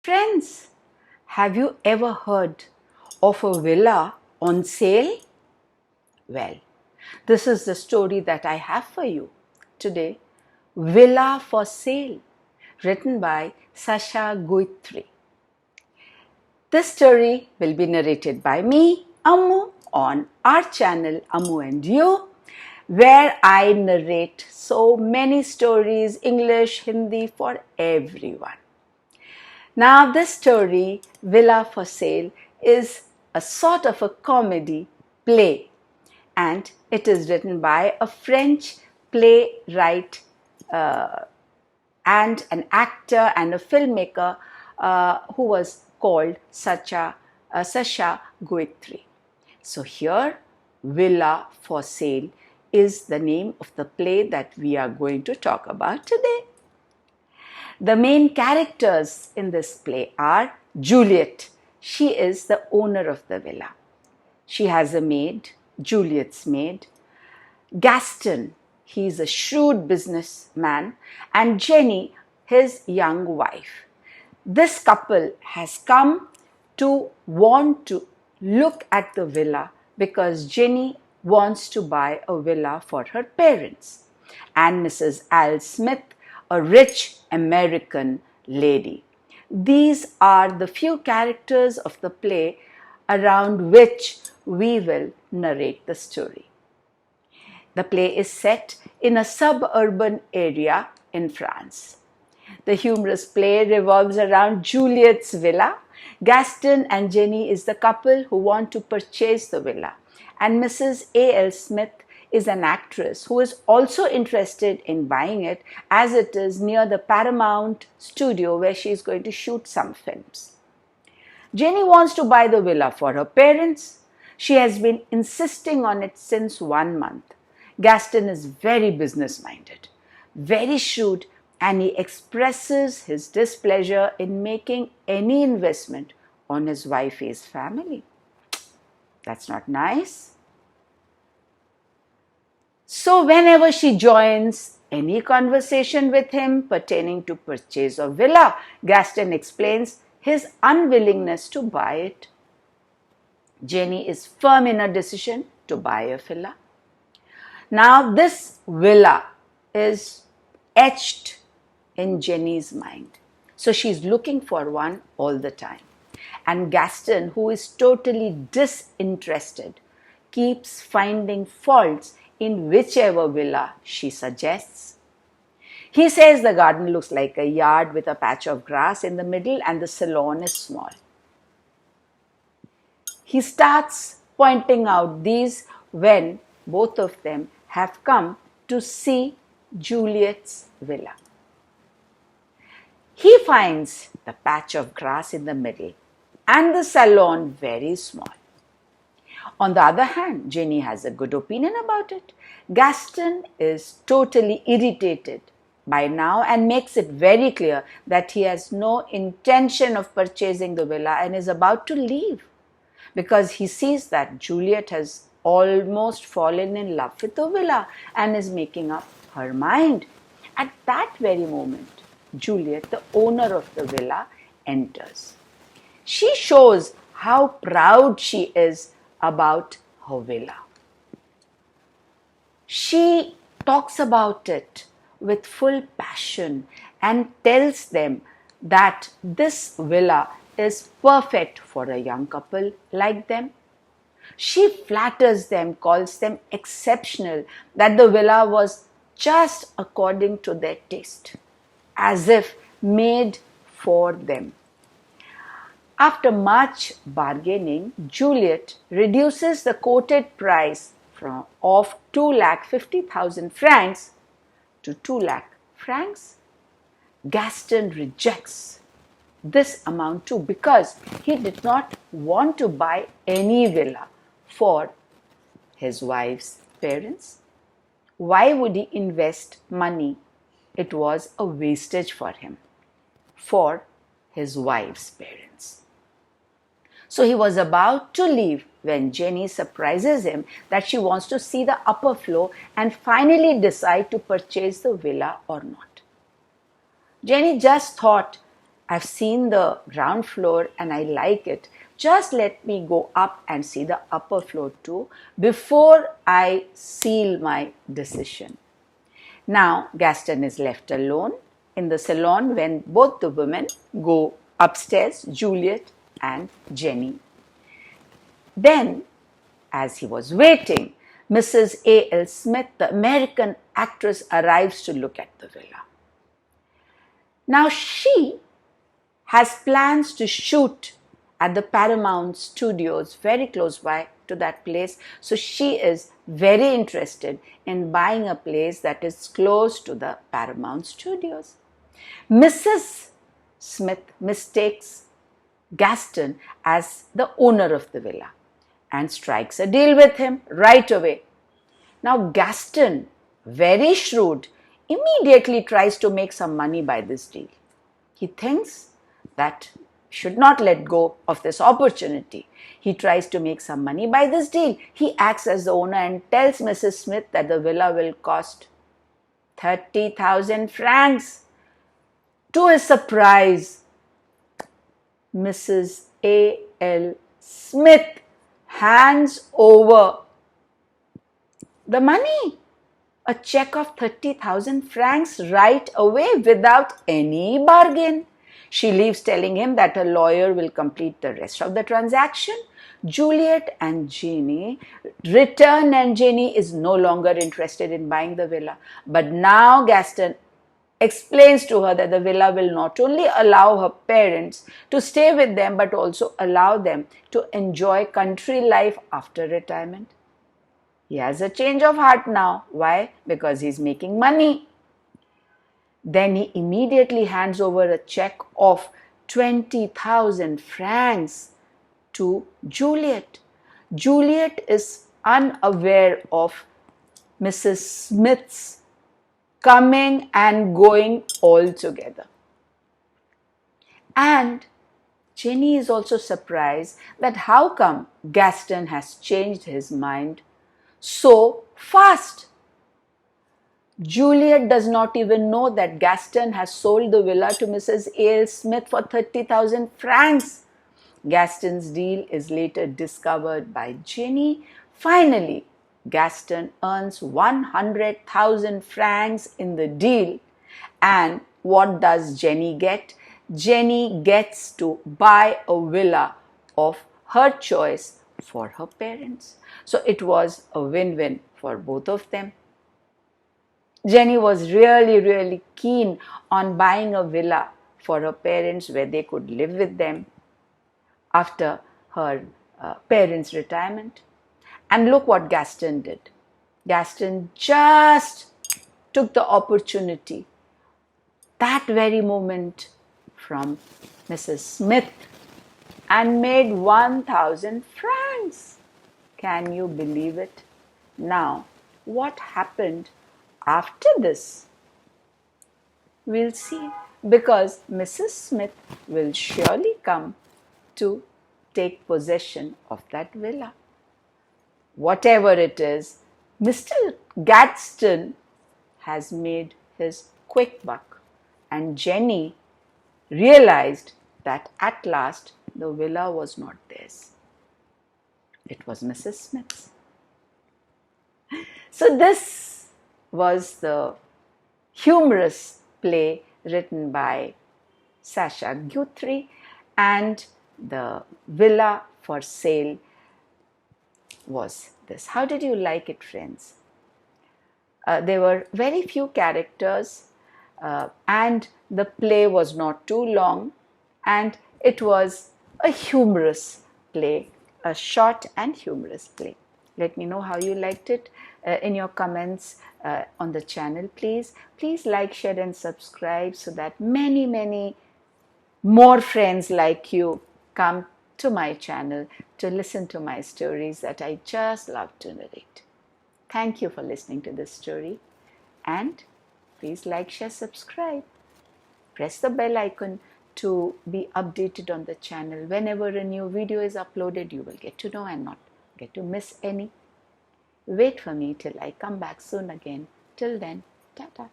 Friends, have you ever heard of a villa on sale? Well, this is the story that I have for you today. Villa for Sale, written by Sacha Guitry. This story will be narrated by me, Ammu, on our channel Ammu&You, where I narrate so many stories, English, Hindi, for everyone. Now, this story, Villa for Sale, is a sort of a comedy play, and it is written by a French playwright and an actor and a filmmaker who was called Sacha Guitry. So here, Villa for Sale is the name of the play that we are going to talk about today. The main characters in this play are Juliet. She is the owner of the villa. She has a maid, Juliet's maid. Gaston, he is a shrewd businessman, and Jenny, his young wife. This couple has come to want to look at the villa because Jenny wants to buy a villa for her parents. And Mrs. Al Smith, a rich American lady. These are the few characters of the play around which we will narrate the story. The play is set in a suburban area in France. The humorous play revolves around Juliet's villa. Gaston and Jenny is the couple who want to purchase the villa, and Mrs. A.L. Smith is an actress who is also interested in buying it, as it is near the Paramount studio where she is going to shoot some films. Jenny wants to buy the villa for her parents. She has been insisting on it since 1 month. Gaston is very business-minded, very shrewd, and he expresses his displeasure in making any investment on his wife's family. That's not nice. So whenever she joins any conversation with him pertaining to purchase of villa, Gaston explains his unwillingness to buy it. Jenny is firm in her decision to buy a villa. Now this villa is etched in Jenny's mind. So she's looking for one all the time. And Gaston, who is totally disinterested, keeps finding faults in whichever villa she suggests. He says the garden looks like a yard with a patch of grass in the middle and the salon is small. He starts pointing out these when both of them have come to see Juliet's villa. He finds the patch of grass in the middle and the salon very small. On the other hand, Jenny has a good opinion about it. Gaston is totally irritated by now and makes it very clear that he has no intention of purchasing the villa and is about to leave because he sees that Juliet has almost fallen in love with the villa and is making up her mind. At that very moment, Juliet, the owner of the villa, enters. She shows how proud she is about her villa. She talks about it with full passion and tells them that this villa is perfect for a young couple like them. She flatters them, calls them exceptional, that the villa was just according to their taste, as if made for them. After much bargaining, Juliet reduces the quoted price of 2,50,000 francs to 2 lakh francs. Gaston rejects this amount too because he did not want to buy any villa for his wife's parents. Why would he invest money? It was a wastage for him, for his wife's parents. So he was about to leave when Jenny surprises him that she wants to see the upper floor and finally decide to purchase the villa or not. Jenny just thought I've seen the ground floor and I like it. Just let me go up and see the upper floor too before I seal my decision. Now Gaston is left alone in the salon when both the women go upstairs, Juliet and Jenny. Then, as he was waiting, Mrs. A.L. Smith, the American actress, arrives to look at the villa. Now she has plans to shoot at the Paramount Studios very close by to that place. So she is very interested in buying a place that is close to the Paramount Studios. Mrs. Smith mistakes Gaston as the owner of the villa and strikes a deal with him right away. Now Gaston, very shrewd, immediately tries to make some money by this deal. He thinks that should not let go of this opportunity. He tries to make some money by this deal. He acts as the owner and tells Mrs. Smith that the villa will cost 30,000 francs. To his surprise, Mrs. A.L. Smith hands over the money, a check of 30,000 francs right away without any bargain. She leaves telling him that a lawyer will complete the rest of the transaction. Juliet and Jenny return and Jenny is no longer interested in buying the villa. But now Gaston explains to her that the villa will not only allow her parents to stay with them but also allow them to enjoy country life after retirement. He has a change of heart now. Why? Because he's making money. Then he immediately hands over a check of 20,000 francs to Juliet. Juliet is unaware of Mrs. Smith's coming and going all together. And Jenny is also surprised that how come Gaston has changed his mind so fast. Juliet does not even know that Gaston has sold the villa to Mrs. A.L. Smith for 30,000 francs. Gaston's deal is later discovered by Jenny. Finally, Gaston earns 100,000 francs in the deal. And what does Jenny get? Jenny gets to buy a villa of her choice for her parents. So it was a win-win for both of them. Jenny was really keen on buying a villa for her parents where they could live with them after her parents' retirement. And look what Gaston did. Gaston just took the opportunity, that very moment, from Mrs. Smith and made 1,000 francs. Can you believe it? Now, what happened after this? We'll see, because Mrs. Smith will surely come to take possession of that villa. Whatever it is, Mr. Gaston has made his quick buck, and Jenny realized that at last the villa was not theirs. It was Mrs. Smith's. So this was the humorous play written by Sacha Guitry, and the villa for sale was this. How did you like it, friends? There were very few characters and the play was not too long, and it was a humorous play, a short and humorous play. Let me know how you liked it in your comments on the channel, please. Please like, share and subscribe so that many more friends like you come to my channel to listen to my stories that I just love to narrate. Thank you for listening to this story, and please like, share, subscribe. Press the bell icon to be updated on the channel. Whenever a new video is uploaded, you will get to know and not get to miss any. Wait for me till I come back soon again. Till then, ta-ta.